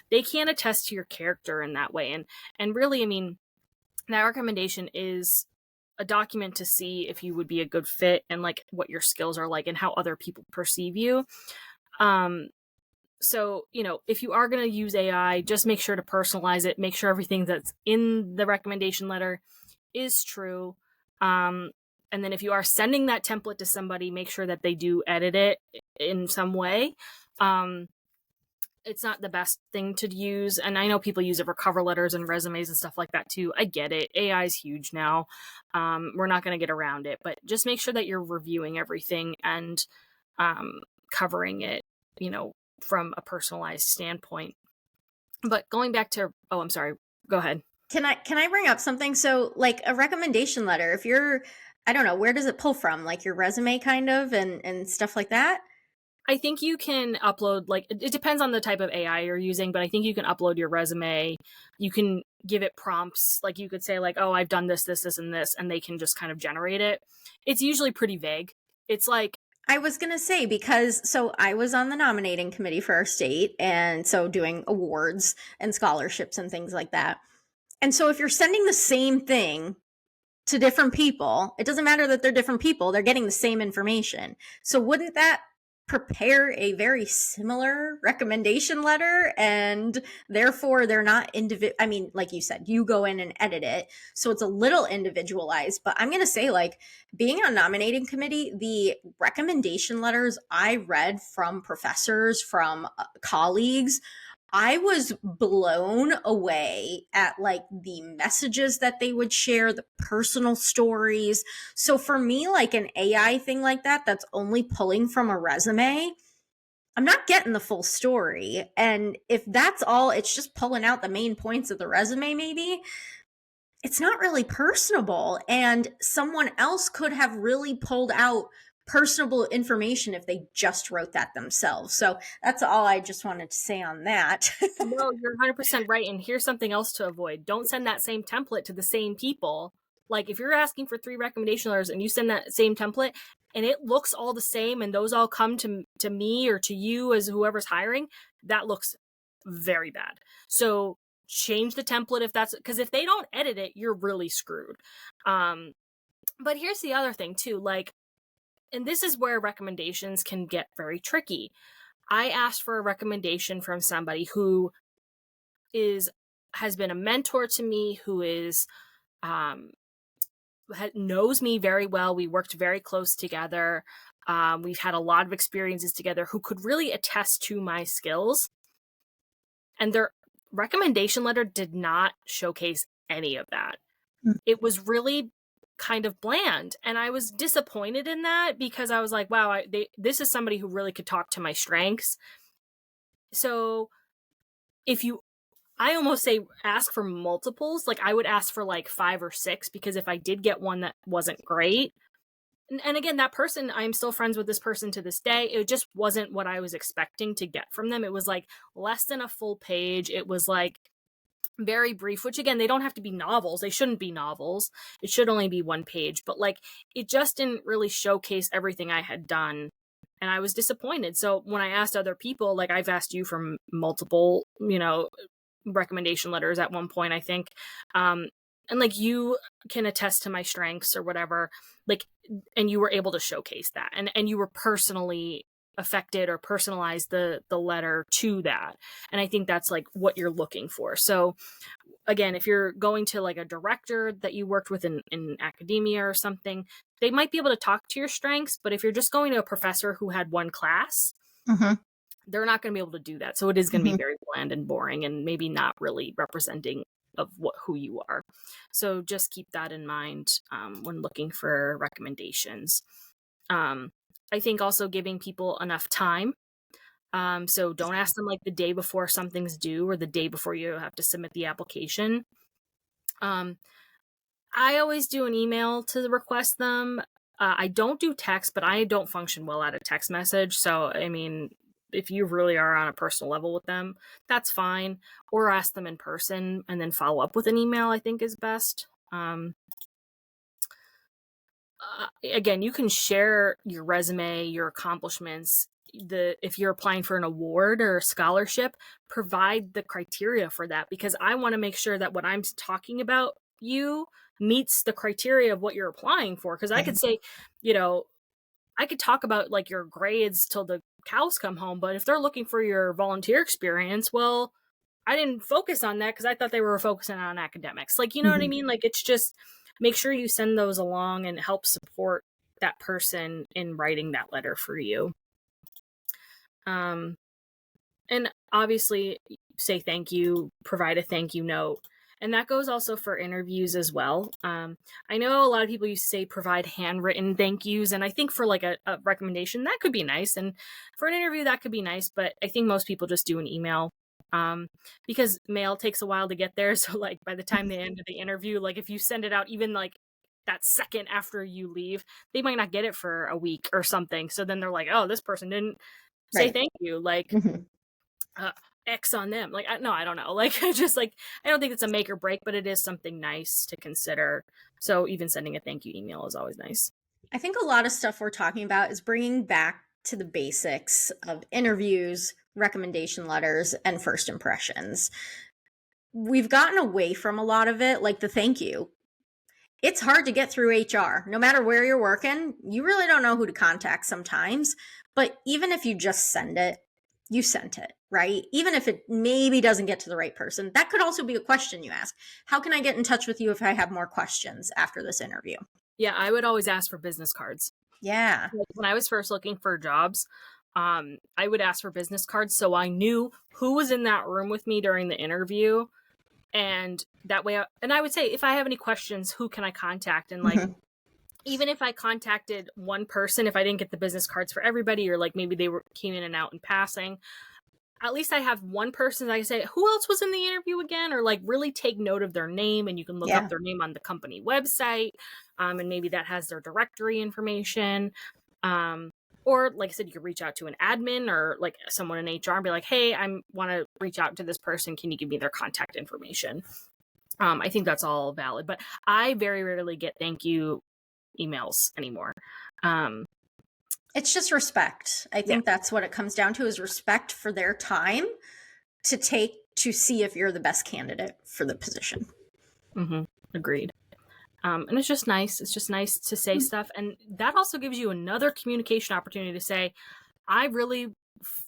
They can attest to your character in that way. And really, I mean, that recommendation is a document to see if you would be a good fit and like what your skills are like and how other people perceive you. So, you know, if you are going to use AI, just make sure to personalize it. Make sure everything that's in the recommendation letter is true. And then if you are sending that template to somebody, make sure that they do edit it in some way. It's not the best thing to use. And I know people use it for cover letters and resumes and stuff like that too. I get it. AI is huge now. We're not going to get around it, but just make sure that you're reviewing everything and covering it, you know, from a personalized standpoint. But going back to, oh, I'm sorry. Go ahead. Can I bring up something? So like a recommendation letter, if you're, I don't know, where does it pull from? Like your resume kind of and stuff like that? I think you can upload, like, it depends on the type of AI you're using, but I think you can upload your resume. You can give it prompts. Like, you could say, like, oh, I've done this, this, this, and this, and they can just kind of generate it. It's usually pretty vague. It's like, I was going to say, because so I was on the nominating committee for our state, and so doing awards and scholarships and things like that. And so if you're sending the same thing to different people, it doesn't matter that they're different people, they're getting the same information. So wouldn't that prepare a very similar recommendation letter? And therefore they're not I mean, like you said, you go in and edit it, so it's a little individualized. But I'm going to say, like, being on nominating committee, the recommendation letters I read from professors, from colleagues, I was blown away at like the messages that they would share, the personal stories. So for me, like an AI thing like that, that's only pulling from a resume, I'm not getting the full story. And if that's all, it's just pulling out the main points of the resume, maybe it's not really personable. And someone else could have really pulled out personable information if they just wrote that themselves. So that's all I just wanted to say on that. no, you're 100% right. And here's something else to avoid. Don't send that same template to the same people. Like, if you're asking for 3 recommendation letters and you send that same template and it looks all the same and those all come to me or to you as whoever's hiring, that looks very bad. So change the template if that's, because if they don't edit it, you're really screwed. But here's the other thing too, like, and this is where recommendations can get very tricky. I asked for a recommendation from somebody who has been a mentor to me, who is knows me very well. We worked very close together. We've had a lot of experiences together, who could really attest to my skills. And their recommendation letter did not showcase any of that. It was really kind of bland, and I was disappointed in that, because I was like, wow, this is somebody who really could talk to my strengths. So I almost say ask for multiples. Like, I would ask for like 5 or 6, because if I did get one that wasn't great, and again, that person, I'm still friends with this person to this day, it just wasn't what I was expecting to get from them. It was like less than a full page. It was like very brief, which again, they don't have to be novels. They shouldn't be novels. It should only be 1 page, but like, it just didn't really showcase everything I had done. And I was disappointed. So when I asked other people, like, I've asked you for multiple, you know, recommendation letters at one point, I think, and like, you can attest to my strengths or whatever, like, and you were able to showcase that, and you were personally affected or personalized the letter to that. And I think that's like what you're looking for. So again, if you're going to like a director that you worked with in academia or something, they might be able to talk to your strengths. But if you're just going to a professor who had 1 class, they're not going to be able to do that. So it is going to be very bland and boring and maybe not really representing of who you are. So just keep that in mind when looking for recommendations. I think also giving people enough time. So don't ask them like the day before something's due or the day before you have to submit the application. I always do an email to request them. I don't do text, but I don't function well at a text message. So, I mean, if you really are on a personal level with them, that's fine. Or ask them in person and then follow up with an email, I think is best. Again, you can share your resume, your accomplishments. If you're applying for an award or a scholarship, provide the criteria for that, because I want to make sure that what I'm talking about you meets the criteria of what you're applying for. Because I could say, I could talk about like your grades till the cows come home, but if they're looking for your volunteer experience, well, I didn't focus on that because I thought they were focusing on academics. Like, you know what I mean? Like, it's just make sure you send those along and help support that person in writing that letter for you. And obviously say thank you, provide a thank you note. And that goes also for interviews as well. I know a lot of people used to say provide handwritten thank yous. And I think for like a recommendation, that could be nice. And for an interview, that could be nice. But I think most people just do an email because mail takes a while to get there. So like by the time they end the interview, like if you send it out even like that second after you leave, they might not get it for a week or something. So then they're like, oh, this person didn't say thank you. Like, X on them. Like, I don't know. Like, just like, I don't think it's a make or break, but it is something nice to consider. So even sending a thank you email is always nice. I think a lot of stuff we're talking about is bringing back to the basics of interviews, recommendation letters, and first impressions. We've gotten away from a lot of it, like the thank you. It's hard to get through HR. No matter where you're working, you really don't know who to contact sometimes. But even if you just send it, you sent it, right? Even if it maybe doesn't get to the right person, that could also be a question you ask. How can I get in touch with you if I have more questions after this interview? Yeah, I would always ask for business cards. Yeah. Like, when I was first looking for jobs, I would ask for business cards so I knew who was in that room with me during the interview. And that way, and I would say, if I have any questions, who can I contact? And like, even if I contacted one person, if I didn't get the business cards for everybody, or like maybe they came in and out in passing, at least I have one person that I say, who else was in the interview again? Or like really take note of their name, and you can look up their name on the company website. And maybe that has their directory information. Or like I said, you could reach out to an admin or like someone in HR and be like, hey, I want to reach out to this person. Can you give me their contact information? I think that's all valid, but I very rarely get thank you emails anymore. It's just respect. I think that's what it comes down to, is respect for their time to take to see if you're the best candidate for the position. Agreed. And it's just nice. It's just nice to say stuff. And that also gives you another communication opportunity to say, I really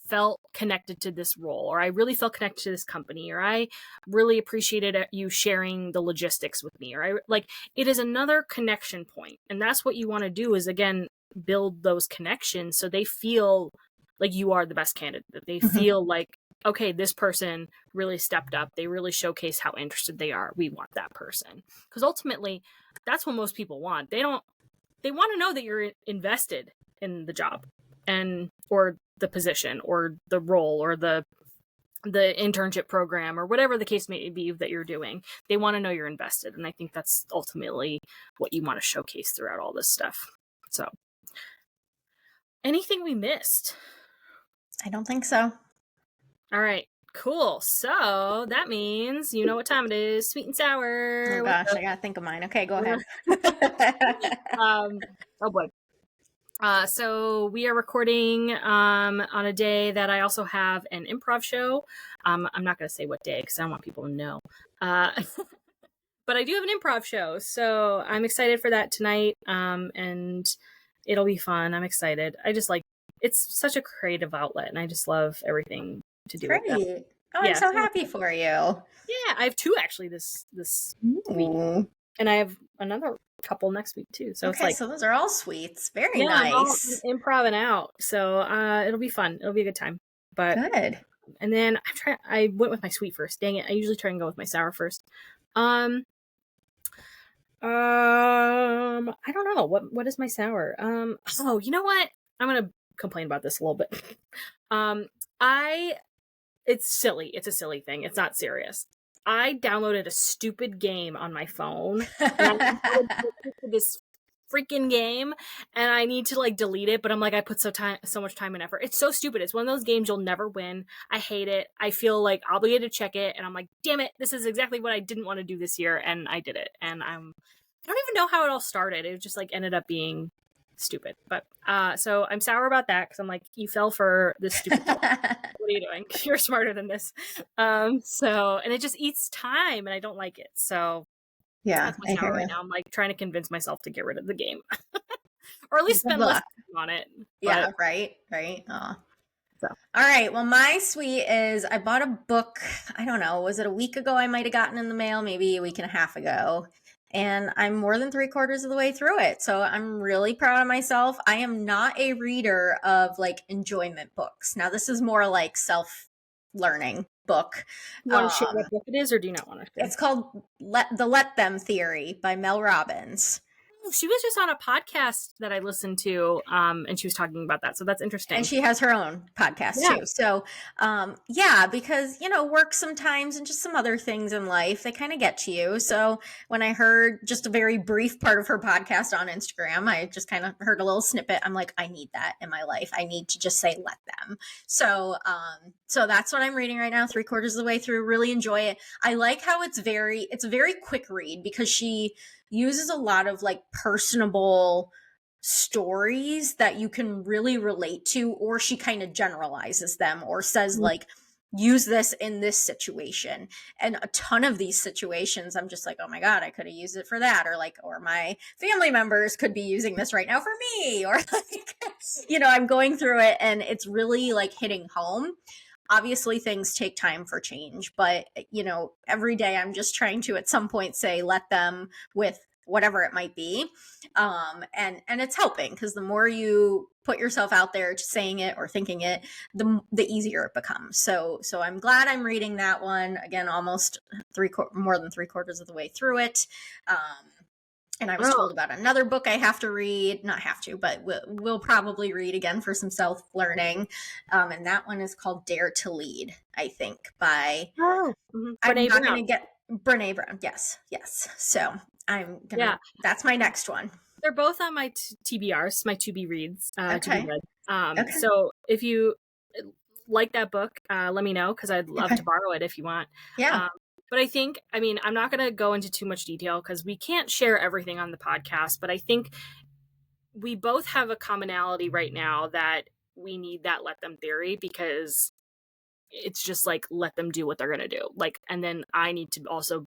felt connected to this role, or I really felt connected to this company, or I really appreciated you sharing the logistics with me, or I like, it is another connection point. And that's what you want to do, is again, build those connections so they feel like you are the best candidate. They feel like, okay, this person really stepped up. They really showcase how interested they are. We want that person. Because ultimately, that's what most people want. They want to know that you're invested in the job or the position or the role or the internship program or whatever the case may be that you're doing. They want to know you're invested. And I think that's ultimately what you want to showcase throughout all this stuff. So, anything we missed? I don't think so. All right, cool. So that means you know what time it is. Sweet and sour. Oh gosh, I gotta think of mine. Okay, go ahead. Oh boy. So we are recording on a day that I also have an improv show. I'm not going to say what day because I don't want people to know. But I do have an improv show, so I'm excited for that tonight. And it'll be fun. I'm excited. I just like, it's such a creative outlet, and I just love everything to do with that. Oh, I'm so happy for you. Yeah, I have two actually this week, and I have another couple next week too. So it's like, so those are all sweets. Very nice. I'm improving out, so it'll be fun. It'll be a good time. But Good. and then I went with my sweet first. Dang it. I usually try and go with my sour first. I don't know. What is my sour? Oh, you know what? I'm gonna complain about this a little bit. I It's silly. It's a silly thing. It's not serious. I downloaded a stupid game on my phone, and I downloaded this freaking game, and I need to like delete it, but I'm like, I put so much time and effort. It's so stupid. It's one of those games you'll never win. I hate it. I feel like obligated to check it, and I'm like, damn it, this is exactly what I didn't want to do this year, and I did it. And I don't even know how it all started. It just like ended up being stupid. But so I'm sour about that because I'm like, you fell for this stupid what are you doing? You're smarter than this. So and it just eats time and I don't like it. So Yeah, that's my I sour hear right you. now. I'm like trying to convince myself to get rid of the game. Or at least Good spend less luck. time on it. Yeah, But right. Aw. so All right. Well, my sweet is I bought a book. I don't know. Was it a week ago? I might have gotten in the mail, maybe a week and a half ago. And I'm more than 3/4 of the way through it. So I'm really proud of myself. I am not a reader of like enjoyment books. Now, this is more like self learning book. you want to share Um, what book it is or do you not want to share? it's called Let Them Theory by Mel Robbins. She was just on a podcast that I listened to, and she was talking about that. So that's And interesting. she has her own podcast Yeah. too. So, yeah, because, work sometimes and just some other things in life, they kind of get to you. So, when I heard just a very brief part of her podcast on Instagram, I just kind of heard a little snippet. I'm like, I need that in my life. I need to just say, let them. So that's what I'm reading right now, 3/4 of the way through. Really enjoy it. I like how it's a very quick read because she uses a lot of like personable stories that you can really relate to, or she kind of generalizes them or says like, use this in this situation. And a ton of these situations I'm just like, oh my god, I could have used it for that, or like, or my family members could be using this right now for me, or like, I'm going through it and it's really like hitting home. Obviously things take time for change, but every day I'm just trying to at some point say let them with whatever it might be. And it's helping because the more you put yourself out there saying it or thinking it, the easier it becomes. So I'm glad I'm reading that one again, almost more than 3/4 of the way through it. And I was Oh, told about another book I have to read, not have to, but we'll probably read again for some self-learning. And that one is called Dare to Lead, I think, by, I'm Brene not going to Brown. get Brene Brown. Yes. So Yeah. that's my next one. They're both on my TBRs, my to be reads, to be Okay. read. Okay. So if you like that book, let me know because I'd love Okay. to borrow it if you want. Yeah. But I mean, I'm not going to go into too much detail because we can't share everything on the podcast. But I think we both have a commonality right now that we need that let them theory because it's just like let them do what they're going to do. Like, and then I need to also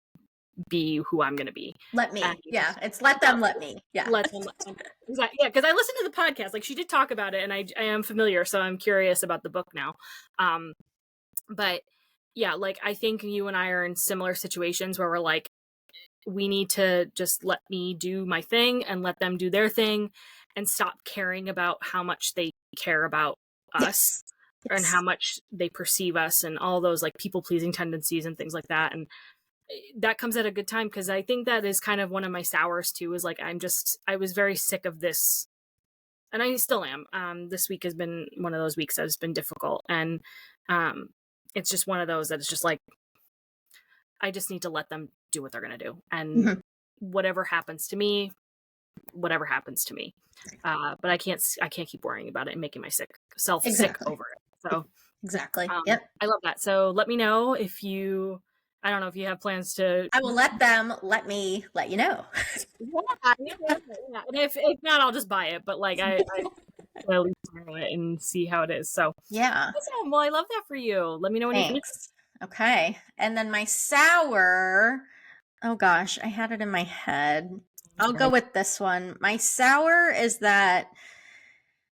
be who I'm going to be. Let And me. Yeah. It's let them, let me. Yeah. let them. Exactly. Yeah, because I listened to the podcast. Like she did talk about it, and I am familiar, so I'm curious about the book now. But yeah, like I think you and I are in similar situations where we're like, we need to just let me do my thing and let them do their thing, and stop caring about how much they care about us Yes. and how Yes. much they perceive us and all those like people pleasing tendencies and things like that. And that comes at a good time because I think that is kind of one of my sours too, is like I was very sick of this, and I still am. This week has been one of those weeks that has been difficult, and it's just one of those that it's just like I just need to let them do what they're gonna do, and Mhm. whatever happens to me, whatever happens to me. But I can't keep worrying about it and making myself sick Exactly. over it. So Exactly. Yep. I love that. So let me know if you. I don't know if you have plans to. I will let them let me let you know. Yeah. And if not, I'll just buy it. But like I will at least borrow it and see how it is. So Yeah. awesome. Well, I love that for you. Let me know when you finish. Thanks. Okay. And then my sour, oh gosh, I had it in my head. I'll go Sorry. with this one. My sour is that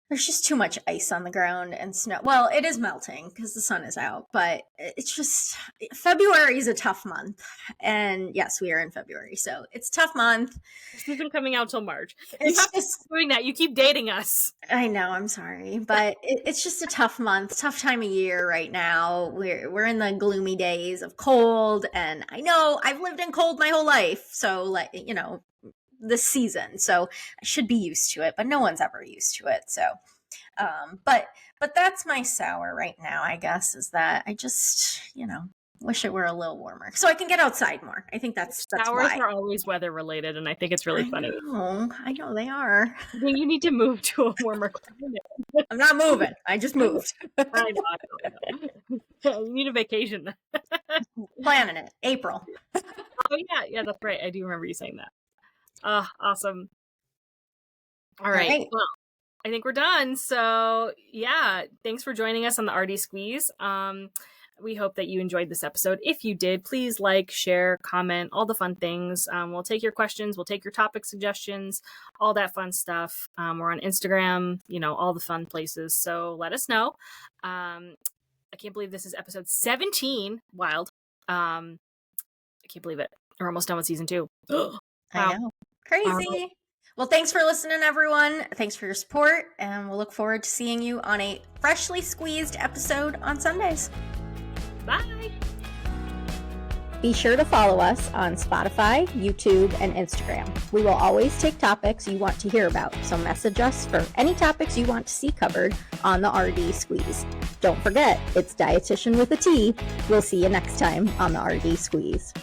There's just too much ice on the ground and snow. Well, it is melting because the sun is out, but it's just, February is a tough month. And yes, we are in February, so it's a tough month. This isn't coming out till March. It's just doing that. You keep dating us. I know, I'm sorry, but it's just a tough month, tough time of year right now. We're in the gloomy days of cold, and I know I've lived in cold my whole life, so like, this season, so I should be used to it, but no one's ever used to it. So but that's my sour right now, I guess, is that I just wish it were a little warmer so I can get outside more. I think that's Sours why. are always weather related, and I think it's really funny. I know they are. I think you need to move to a warmer climate. I'm not moving, I just moved. I know. You need a vacation. Planning it April. Oh yeah, that's right, I do remember you saying that. Awesome. All right. Well, I think we're done. So yeah, thanks for joining us on the RD Squeeze. We hope that you enjoyed this episode. If you did, please like, share, comment, all the fun things. We'll take your questions. We'll take your topic suggestions, all that fun stuff. We're on Instagram, all the fun places. So let us know. I can't believe this is episode 17. Wild. I can't believe it. We're almost done with season 2. I know. Crazy. Well, thanks for listening, everyone. Thanks for your support, and we'll look forward to seeing you on a freshly squeezed episode on Sundays. Bye. Be sure to follow us on Spotify, YouTube, and Instagram. We will always take topics you want to hear about, so message us for any topics you want to see covered on the RD Squeeze. Don't forget, it's dietitian with a T. We'll see you next time on the RD Squeeze.